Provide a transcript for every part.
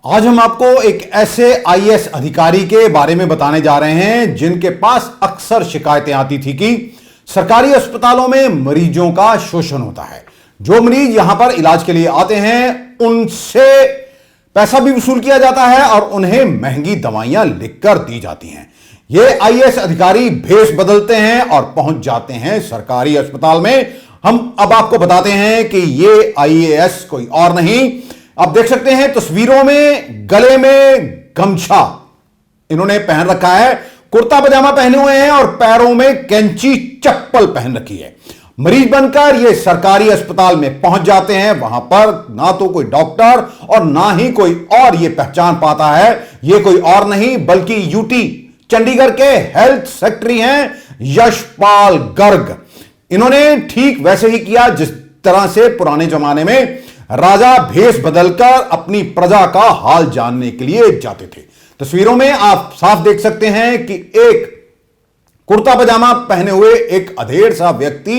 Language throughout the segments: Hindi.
आज हम आपको एक ऐसे आईएएस अधिकारी के बारे में बताने जा रहे हैं जिनके पास अक्सर शिकायतें आती थी कि सरकारी अस्पतालों में मरीजों का शोषण होता है। जो मरीज यहां पर इलाज के लिए आते हैं उनसे पैसा भी वसूल किया जाता है और उन्हें महंगी दवाइयां लिखकर दी जाती हैं। ये आईएएस अधिकारी भेष बदलते हैं और पहुंच जाते हैं सरकारी अस्पताल में। हम अब आपको बताते हैं कि ये आईएएस कोई और नहीं, आप देख सकते हैं तस्वीरों में गले में गमछा इन्होंने पहन रखा है, कुर्ता पजामा पहने हुए हैं और पैरों में कैंची चप्पल पहन रखी है। मरीज बनकर ये सरकारी अस्पताल में पहुंच जाते हैं। वहां पर ना तो कोई डॉक्टर और ना ही कोई और ये पहचान पाता है ये कोई और नहीं बल्कि यूटी चंडीगढ़ के हेल्थ सेक्रेटरी हैं यशपाल गर्ग। इन्होंने ठीक वैसे ही किया जिस तरह से पुराने जमाने में राजा भेष बदलकर अपनी प्रजा का हाल जानने के लिए जाते थे। तस्वीरों में आप साफ देख सकते हैं कि एक कुर्ता पजामा पहने हुए एक अधेड़ सा व्यक्ति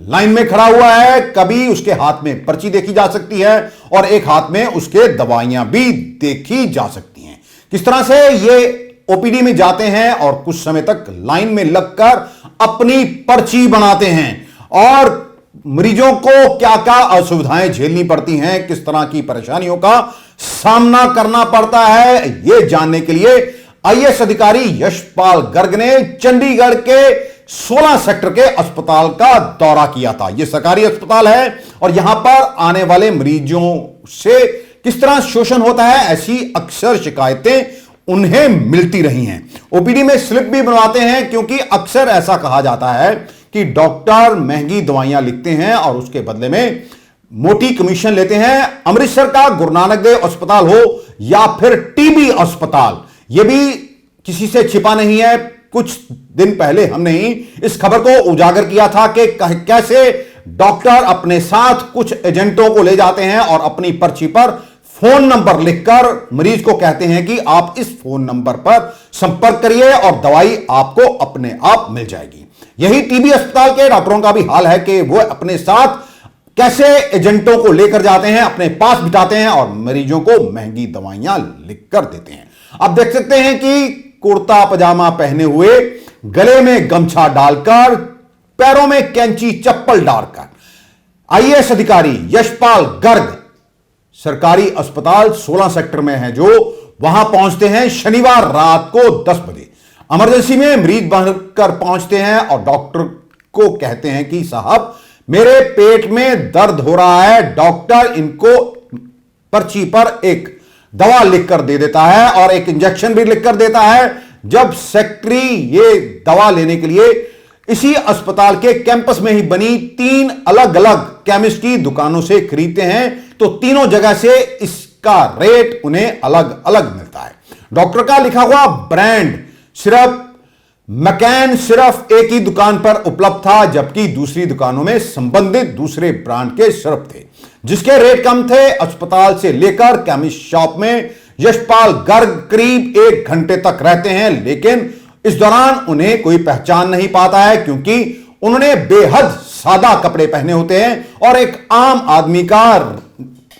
लाइन में खड़ा हुआ है। कभी उसके हाथ में पर्ची देखी जा सकती है और एक हाथ में उसके दवाइयां भी देखी जा सकती हैं। किस तरह से ये ओपीडी में जाते हैं और कुछ समय तक लाइन में लगकर अपनी पर्ची बनाते हैं और मरीजों को क्या क्या असुविधाएं झेलनी पड़ती हैं, किस तरह की परेशानियों का सामना करना पड़ता है, यह जानने के लिए आईएएस अधिकारी यशपाल गर्ग ने चंडीगढ़ के 16 सेक्टर के अस्पताल का दौरा किया था। यह सरकारी अस्पताल है और यहां पर आने वाले मरीजों से किस तरह शोषण होता है ऐसी अक्सर शिकायतें उन्हें मिलती रही हैं। ओपीडी में स्लिप भी बनवाते हैं क्योंकि अक्सर ऐसा कहा जाता है कि डॉक्टर महंगी दवाइयां लिखते हैं और उसके बदले में मोटी कमीशन लेते हैं। अमृतसर का गुरु नानक देव अस्पताल हो या फिर टीबी अस्पताल, यह भी किसी से छिपा नहीं है। कुछ दिन पहले हमने ही इस खबर को उजागर किया था कि कैसे डॉक्टर अपने साथ कुछ एजेंटों को ले जाते हैं और अपनी पर्ची पर फोन नंबर लिखकर मरीज को कहते हैं कि आप इस फोन नंबर पर संपर्क करिए और दवाई आपको अपने आप मिल जाएगी। यही टीबी अस्पताल के डॉक्टरों का भी हाल है कि वो अपने साथ कैसे एजेंटों को लेकर जाते हैं, अपने पास बिठाते हैं और मरीजों को महंगी दवाइयां लिखकर देते हैं। आप देख सकते हैं कि कुर्ता पजामा पहने हुए, गले में गमछा डालकर, पैरों में कैंची चप्पल डालकर आईएएस अधिकारी यशपाल गर्ग सरकारी अस्पताल 16 सेक्टर में है जो वहां पहुंचते हैं शनिवार रात को 10 बजे। इमरजेंसी में मरीज बनकर पहुंचते हैं और डॉक्टर को कहते हैं कि साहब मेरे पेट में दर्द हो रहा है। डॉक्टर इनको पर्ची पर एक दवा लिखकर दे देता है और एक इंजेक्शन भी लिखकर देता है। जब सेक्रेटरी ये दवा लेने के लिए इसी अस्पताल के कैंपस में ही बनी 3 अलग अलग केमिस्ट की दुकानों से खरीदते हैं तो तीनों जगह से इसका रेट उन्हें अलग अलग मिलता है। डॉक्टर का लिखा हुआ ब्रांड सिर्फ मैकैन सिर्फ एक ही दुकान पर उपलब्ध था जबकि दूसरी दुकानों में संबंधित दूसरे ब्रांड के सिरप थे जिसके रेट कम थे। अस्पताल से लेकर केमिस्ट शॉप में यशपाल गर्ग करीब 1 घंटे तक रहते हैं लेकिन इस दौरान उन्हें कोई पहचान नहीं पाता है क्योंकि उन्होंने बेहद सादा कपड़े पहने होते हैं और एक आम आदमी का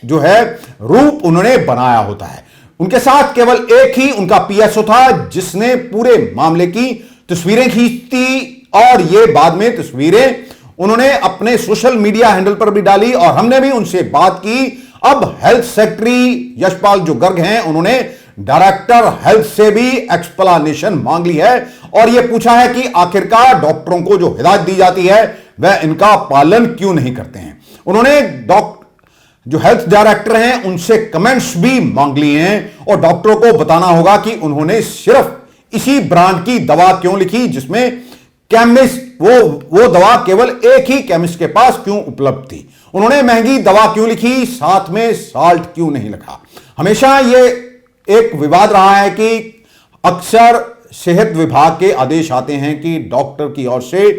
जो है रूप उन्होंने बनाया होता है। उनके साथ केवल एक ही उनका पीएसओ था जिसने पूरे मामले की तस्वीरें खींची और ये बाद में तस्वीरें उन्होंने अपने सोशल मीडिया हैंडल पर भी डाली और हमने भी उनसे बात की। अब हेल्थ सेक्रेटरी यशपाल जो गर्ग हैं उन्होंने डायरेक्टर हेल्थ से भी एक्सप्लेनेशन मांग ली है और यह पूछा है कि आखिरकार डॉक्टरों को जो हिदायत दी जाती है वह इनका पालन क्यों नहीं करते हैं। उन्होंने जो हेल्थ डायरेक्टर हैं उनसे कमेंट्स भी मांग लिए हैं और डॉक्टरों को बताना होगा कि उन्होंने सिर्फ इसी ब्रांड की दवा क्यों लिखी जिसमें केमिस्ट वो दवा केवल एक ही केमिस्ट के पास क्यों उपलब्ध थी। उन्होंने महंगी दवा क्यों लिखी, साथ में साल्ट क्यों नहीं लिखा। हमेशा यह एक विवाद रहा है कि अक्सर सेहत विभाग के आदेश आते हैं कि डॉक्टर की ओर से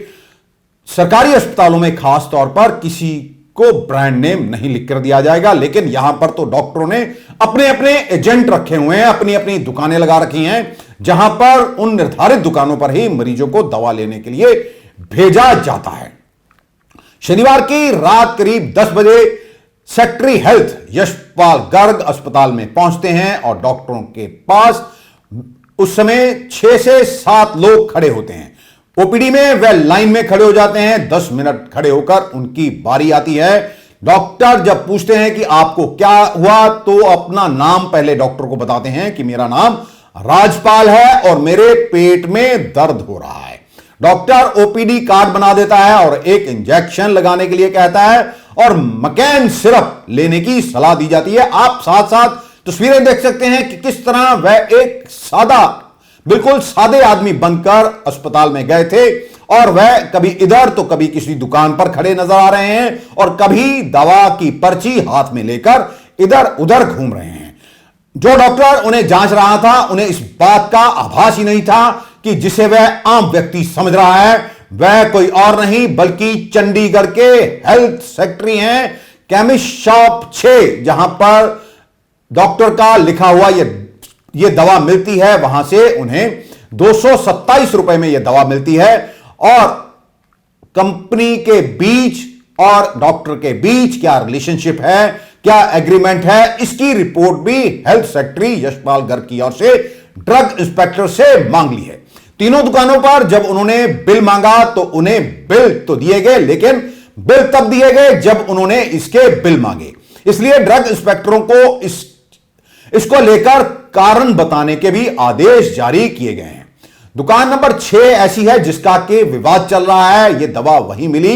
सरकारी अस्पतालों में खास तौर पर किसी को ब्रांड नेम नहीं लिखकर दिया जाएगा, लेकिन यहां पर तो डॉक्टरों ने अपने अपने एजेंट रखे हुए हैं, अपनी अपनी दुकानें लगा रखी हैं जहां पर उन निर्धारित दुकानों पर ही मरीजों को दवा लेने के लिए भेजा जाता है। शनिवार की रात करीब 10 बजे सेक्रेटरी हेल्थ यशपाल गर्ग अस्पताल में पहुंचते हैं और डॉक्टरों के पास उस समय 6 से 7 लोग खड़े होते हैं। ओपीडी में वह लाइन में खड़े हो जाते हैं। 10 मिनट खड़े होकर उनकी बारी आती है। डॉक्टर जब पूछते हैं कि आपको क्या हुआ, तो अपना नाम पहले डॉक्टर को बताते हैं कि मेरा नाम राजपाल है और मेरे पेट में दर्द हो रहा है। डॉक्टर ओपीडी कार्ड बना देता है और एक इंजेक्शन लगाने के लिए कहता है और मकैन सिरप लेने की सलाह दी जाती है। आप साथ साथ तस्वीरें देख सकते हैं कि किस तरह वह एक बिल्कुल सादे आदमी बनकर अस्पताल में गए थे और वह कभी इधर तो कभी किसी दुकान पर खड़े नजर आ रहे हैं और कभी दवा की पर्ची हाथ में लेकर इधर उधर घूम रहे हैं। जो डॉक्टर उन्हें जांच रहा था, उन्हें इस बात का आभास ही नहीं था कि जिसे वह आम व्यक्ति समझ रहा है वह कोई और नहीं बल्कि चंडीगढ़ के हेल्थ सेक्रेटरी हैं। केमिस्ट शॉप 6 जहां पर डॉक्टर का लिखा हुआ यह दवा मिलती है, वहां से उन्हें 227 रुपए में यह दवा मिलती है और कंपनी के बीच और डॉक्टर के बीच क्या रिलेशनशिप है, क्या एग्रीमेंट है, इसकी रिपोर्ट भी हेल्थ सेक्रेटरी यशपाल गर्ग की ओर से ड्रग इंस्पेक्टर से मांग ली है। तीनों दुकानों पर जब उन्होंने बिल मांगा तो उन्हें बिल तो दिए गए, लेकिन बिल तब दिए गए जब उन्होंने इसके बिल मांगे। इसलिए ड्रग इंस्पेक्टरों को इसको लेकर कारण बताने के भी आदेश जारी किए गए हैं। दुकान नंबर 6 ऐसी है जिसका के विवाद चल रहा है। यह दवा वहीं मिली।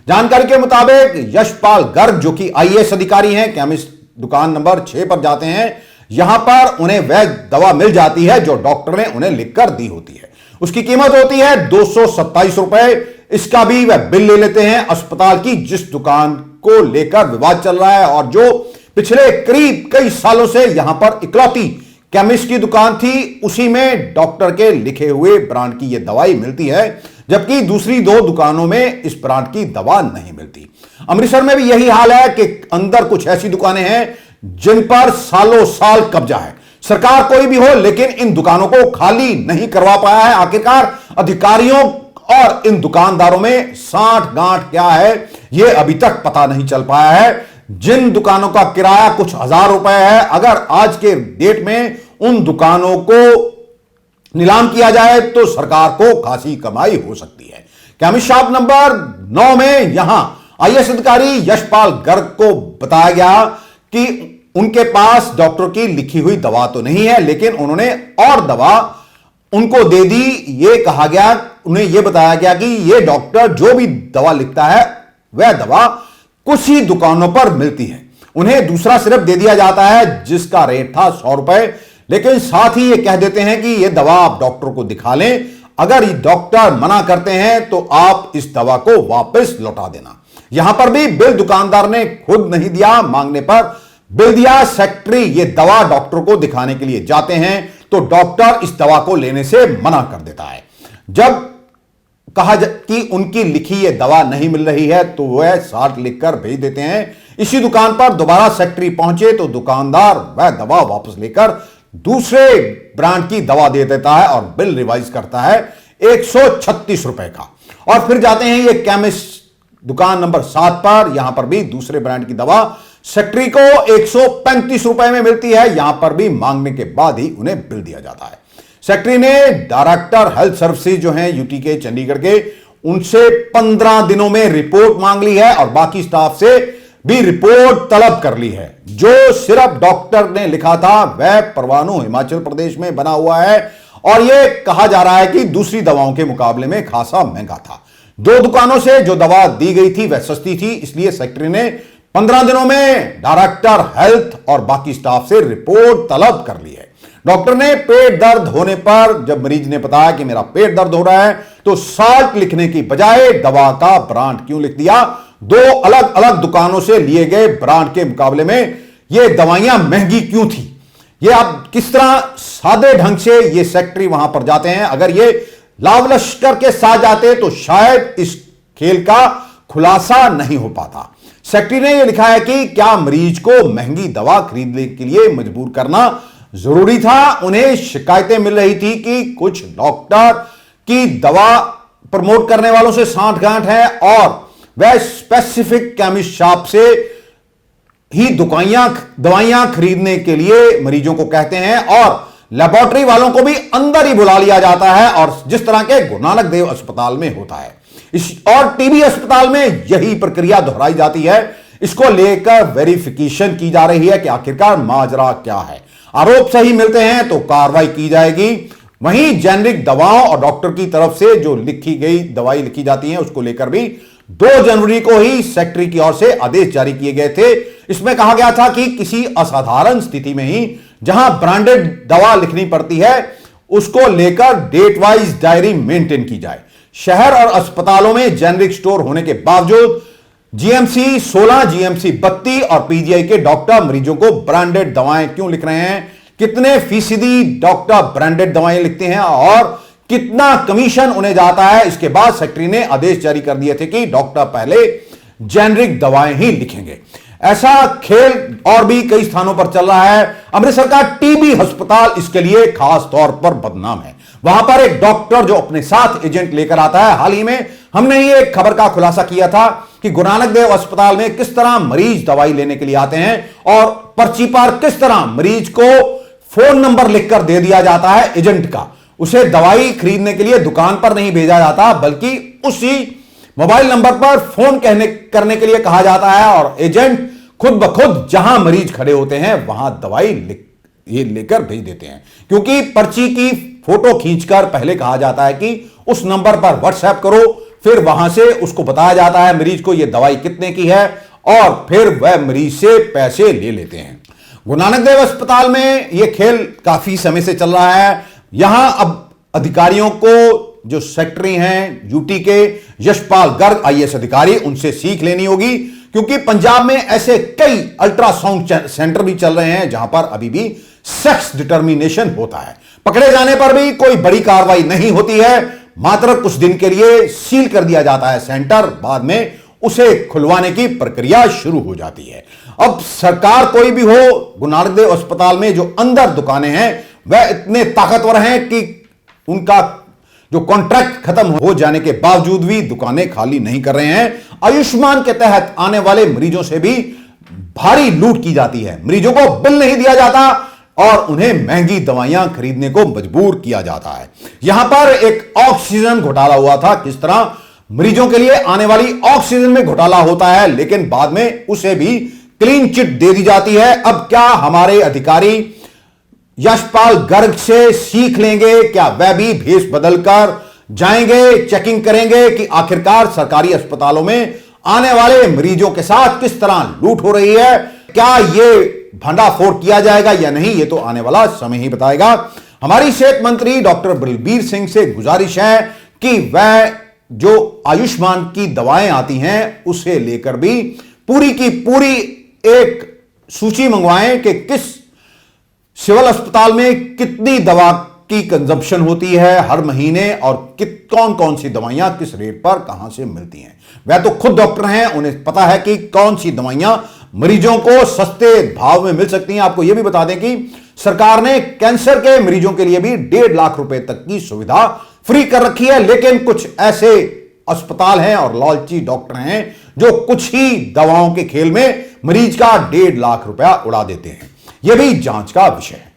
जानकारी के मुताबिक यशपाल गर्ग जो कि आईएएस अधिकारी हैं, केमिस्ट दुकान नंबर 6 पर जाते हैं। यहां पर उन्हें वह दवा मिल जाती है जो डॉक्टर ने उन्हें लिखकर दी होती है। उसकी कीमत होती है 227 रुपए। इसका भी वह बिल ले लेते हैं। अस्पताल की जिस दुकान को लेकर विवाद चल रहा है और जो पिछले करीब कई सालों से यहां पर इकलौती केमिस्ट की दुकान थी, उसी में डॉक्टर के लिखे हुए ब्रांड की यह दवाई मिलती है, जबकि दूसरी 2 दुकानों में इस ब्रांड की दवा नहीं मिलती। अमृतसर में भी यही हाल है कि अंदर कुछ ऐसी दुकानें हैं जिन पर सालों साल कब्जा है। सरकार कोई भी हो, लेकिन इन दुकानों को खाली नहीं करवा पाया है। आखिरकार अधिकारियों और इन दुकानदारों में साठ गांठ क्या है, यह अभी तक पता नहीं चल पाया है। जिन दुकानों का किराया कुछ हजार रुपए है, अगर आज के डेट में उन दुकानों को नीलाम किया जाए तो सरकार को खासी कमाई हो सकती है। केमिस्ट शॉप नंबर 9 में यहां आईएएस अधिकारी यशपाल गर्ग को बताया गया कि उनके पास डॉक्टर की लिखी हुई दवा तो नहीं है, लेकिन उन्होंने और दवा उनको दे दी। यह कहा गया, उन्हें यह बताया गया कि यह डॉक्टर जो भी दवा लिखता है वह दवा कुछ ही दुकानों पर मिलती है। उन्हें दूसरा सिरप दे दिया जाता है जिसका रेट था 100 रुपए, लेकिन साथ ही यह कह देते हैं कि यह दवा आप डॉक्टर को दिखा लें। अगर डॉक्टर मना करते हैं तो आप इस दवा को वापस लौटा देना। यहां पर भी बिल दुकानदार ने खुद नहीं दिया, मांगने पर बिल दिया। सेक्रेटरी यह दवा डॉक्टर को दिखाने के लिए जाते हैं तो डॉक्टर इस दवा को लेने से मना कर देता है। जब कहा कि उनकी लिखी ये दवा नहीं मिल रही है तो वह 60 लिखकर भेज देते हैं। इसी दुकान पर दोबारा सेक्रेटरी पहुंचे तो दुकानदार वह दवा वापस लेकर दूसरे ब्रांड की दवा दे देता है और बिल रिवाइज करता है 136 रुपए का। और फिर जाते हैं ये केमिस्ट दुकान नंबर 7 पर। यहां पर भी दूसरे ब्रांड की दवा सेक्रेटरी को 135 रुपए में मिलती है। यहां पर भी मांगने के बाद ही उन्हें बिल दिया जाता है। सेक्रेटरी ने डायरेक्टर हेल्थ सर्विसेज जो हैं यूटी के चंडीगढ़ के, उनसे 15 दिनों में रिपोर्ट मांग ली है और बाकी स्टाफ से भी रिपोर्ट तलब कर ली है। जो सिर्फ डॉक्टर ने लिखा था वह परवाणु हिमाचल प्रदेश में बना हुआ है और यह कहा जा रहा है कि दूसरी दवाओं के मुकाबले में खासा महंगा था। 2 दुकानों से जो दवा दी गई थी वह सस्ती थी, इसलिए सेक्रेटरी ने 15 दिनों में डायरेक्टर हेल्थ और बाकी स्टाफ से रिपोर्ट तलब कर ली है। डॉक्टर ने पेट दर्द होने पर जब मरीज ने बताया कि मेरा पेट दर्द हो रहा है तो 60 लिखने की बजाय दवा का ब्रांड क्यों लिख दिया। 2 अलग अलग दुकानों से लिए गए ब्रांड के मुकाबले में ये दवाइयां महंगी क्यों थी। ये आप किस तरह सादे ढंग से ये सेक्रेटरी वहां पर जाते हैं। अगर ये लाव लश्कर के साथ जाते तो शायद इस खेल का खुलासा नहीं हो पाता। सेक्रेटरी ने यह लिखा है कि क्या मरीज को महंगी दवा खरीदने के लिए मजबूर करना जरूरी था। उन्हें शिकायतें मिल रही थी कि कुछ डॉक्टर की दवा प्रमोट करने वालों से सांठ गांठ है और वह स्पेसिफिक केमिस्ट शॉप से ही दवाइयां खरीदने के लिए मरीजों को कहते हैं और लेबोरेटरी वालों को भी अंदर ही बुला लिया जाता है, और जिस तरह के गुरु नानक देव अस्पताल में होता है और टीबी अस्पताल में यही प्रक्रिया दोहराई जाती है। इसको लेकर वेरिफिकेशन की जा रही है कि आखिरकार माजरा क्या है। आरोप सही मिलते हैं तो कार्रवाई की जाएगी। वहीं जेनरिक दवाओं और डॉक्टर की तरफ से जो लिखी गई दवाई लिखी जाती है उसको लेकर भी 2 जनवरी को ही सेक्रेटरी की ओर से आदेश जारी किए गए थे। इसमें कहा गया था कि किसी असाधारण स्थिति में ही जहां ब्रांडेड दवा लिखनी पड़ती है उसको लेकर डेट वाइज डायरी मेंटेन की जाए। शहर और अस्पतालों में जेनरिक स्टोर होने के बावजूद जीएमसी 16, जीएमसी 32 और पीजीआई के डॉक्टर मरीजों को ब्रांडेड दवाएं क्यों लिख रहे हैं, कितने फीसदी डॉक्टर ब्रांडेड दवाएं लिखते हैं और कितना कमीशन उन्हें जाता है। इसके बाद सेक्रेटरी ने आदेश जारी कर दिए थे कि डॉक्टर पहले जेनरिक दवाएं ही लिखेंगे। ऐसा खेल और भी कई स्थानों पर चल रहा है। अमृतसर का टीबी अस्पताल इसके लिए खास तौर पर बदनाम है। वहां पर एक डॉक्टर जो अपने साथ एजेंट लेकर आता है। हाल ही में हमने ही एक खबर का खुलासा किया था कि गुरु नानक देव अस्पताल में किस तरह मरीज दवाई लेने के लिए आते हैं और पर्ची पर किस तरह मरीज को फोन नंबर लिखकर दे दिया जाता है एजेंट का। उसे दवाई खरीदने के लिए दुकान पर नहीं भेजा जाता बल्कि उसी मोबाइल नंबर पर फोन करने के लिए कहा जाता है और एजेंट खुद ब खुद जहां मरीज खड़े होते हैं वहां दवाई लेकर भेज देते हैं, क्योंकि पर्ची की फोटो खींचकर पहले कहा जाता है कि उस नंबर पर व्हाट्सएप करो, फिर वहां से उसको बताया जाता है मरीज को यह दवाई कितने की है और फिर वह मरीज से पैसे ले लेते हैं। गुरु नानक देव अस्पताल में यह खेल काफी समय से चल रहा है। यहां अब अधिकारियों को, जो सेक्रेटरी हैं यूटी के यशपाल गर्ग आईएएस अधिकारी, उनसे सीख लेनी होगी, क्योंकि पंजाब में ऐसे कई अल्ट्रासाउंड सेंटर भी चल रहे हैं जहां पर अभी भी सेक्स डिटर्मिनेशन होता है। पकड़े जाने पर भी कोई बड़ी कार्रवाई नहीं होती है, मात्र कुछ दिन के लिए सील कर दिया जाता है सेंटर, बाद में उसे खुलवाने की प्रक्रिया शुरू हो जाती है। अब सरकार कोई भी हो, गुरु नानक देव अस्पताल में जो अंदर दुकानें हैं वह इतने ताकतवर हैं कि उनका जो कॉन्ट्रैक्ट खत्म हो जाने के बावजूद भी दुकानें खाली नहीं कर रहे हैं। आयुष्मान के तहत आने वाले मरीजों से भी भारी लूट की जाती है। मरीजों को बिल नहीं दिया जाता और उन्हें महंगी दवाइयां खरीदने को मजबूर किया जाता है। यहां पर एक ऑक्सीजन घोटाला हुआ था, किस तरह मरीजों के लिए आने वाली ऑक्सीजन में घोटाला होता है, लेकिन बाद में उसे भी क्लीन चिट दे दी जाती है। अब क्या हमारे अधिकारी यशपाल गर्ग से सीख लेंगे? क्या वह भी भेष बदलकर जाएंगे, चेकिंग करेंगे कि आखिरकार सरकारी अस्पतालों में आने वाले मरीजों के साथ किस तरह लूट हो रही है? क्या यह भंडाफोड़ किया जाएगा या नहीं, यह तो आने वाला समय ही बताएगा। हमारी सेहत मंत्री डॉक्टर बलबीर सिंह से गुजारिश है कि वह जो आयुष्मान की दवाएं आती हैं उसे लेकर भी पूरी की पूरी एक सूची मंगवाएं कि किस सिविल अस्पताल में कितनी दवा की कंजप्शन होती है हर महीने और कौन कौन सी दवाइयां किस रेट पर कहां से मिलती हैं। वह तो खुद डॉक्टर हैं, उन्हें पता है कि कौन सी दवाइयां मरीजों को सस्ते भाव में मिल सकती हैं। आपको यह भी बता दें कि सरकार ने कैंसर के मरीजों के लिए भी 1.5 लाख रुपए तक की सुविधा फ्री कर रखी है, लेकिन कुछ ऐसे अस्पताल हैं और लालची डॉक्टर हैं जो कुछ ही दवाओं के खेल में मरीज का 1.5 लाख रुपया उड़ा देते हैं। यह भी जांच का विषय है।